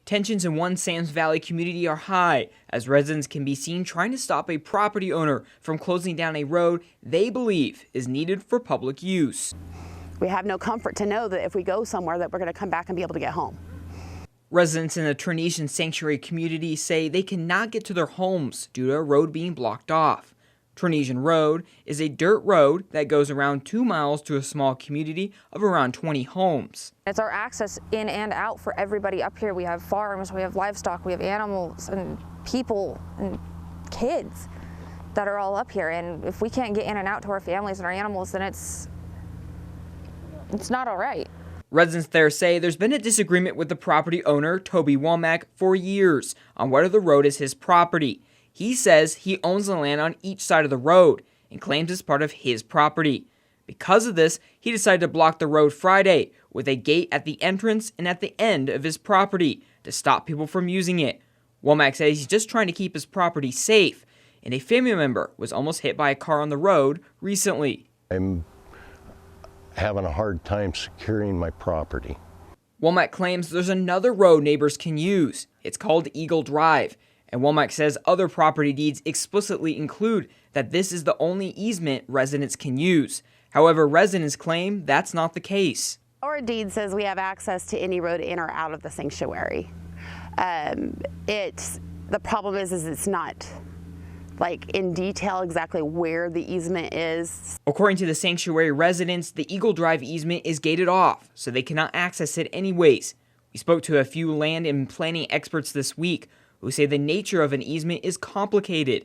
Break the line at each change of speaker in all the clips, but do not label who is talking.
Tensions in one Sam's Valley community are high, as residents can be seen trying to stop a property owner from closing down a road they believe is needed for public use.
We have no comfort to know that if we go somewhere that we're going to come back and be able to get home.
Residents in the Traunesian sanctuary community say they cannot get to their homes due to a road being blocked off. Traunesian Road is a dirt road that goes around 2 miles to a small community of around 20 homes.
It's our access in and out for everybody up here. We have farms, we have livestock, we have animals and people and kids that are all up here. And if we can't get in and out to our families and our animals, then it's not all right.
Residents there say there's been a disagreement with the property owner, Toby Womack, for years on whether the road is his property. He says he owns the land on each side of the road and claims it's part of his property. Because of this, he decided to block the road Friday with a gate at the entrance and at the end of his property to stop people from using it. Womack says he's just trying to keep his property safe, and a family member was almost hit by a car on the road recently.
I'm having a hard time securing my property.
Womack claims there's another road neighbors can use. It's called Eagle Drive. And Womack says other property deeds explicitly include that this is the only easement residents can use. However, residents claim that's not the case.
Our deed says we have access to any road in or out of the sanctuary. The problem is it's not like in detail exactly where the easement is.
According to the sanctuary residents, the Eagle Drive easement is gated off, so they cannot access it anyways. We spoke to a few land and planning experts this week who say the nature of an easement is complicated.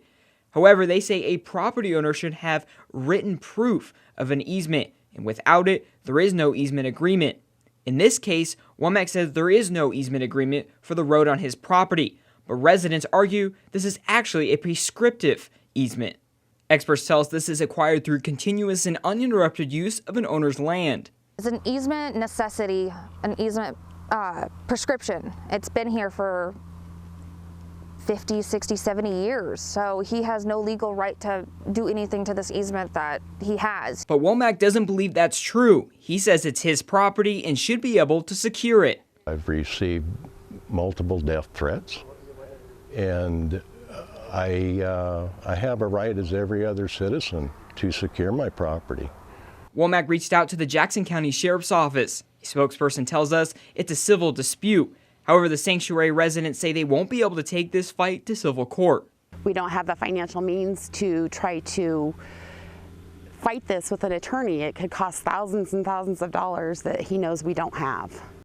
However, they say a property owner should have written proof of an easement, and without it, there is no easement agreement. In this case, Womack says there is no easement agreement for the road on his property, but residents argue this is actually a prescriptive easement. Experts tell us this is acquired through continuous and uninterrupted use of an owner's land.
It's an easement necessity, an easement prescription. It's been here for 50, 60, 70 years, so he has no legal right to do anything to this easement that he has.
But Womack doesn't believe that's true. He says it's his property and should be able to secure it.
I've received multiple death threats, and I have a right as every other citizen to secure my property.
Womack reached out to the Jackson County Sheriff's Office. A spokesperson tells us it's a civil dispute. However, the sanctuary residents say they won't be able to take this fight to civil court.
We don't have the financial means to try to fight this with an attorney. It could cost thousands and thousands of dollars that he knows we don't have.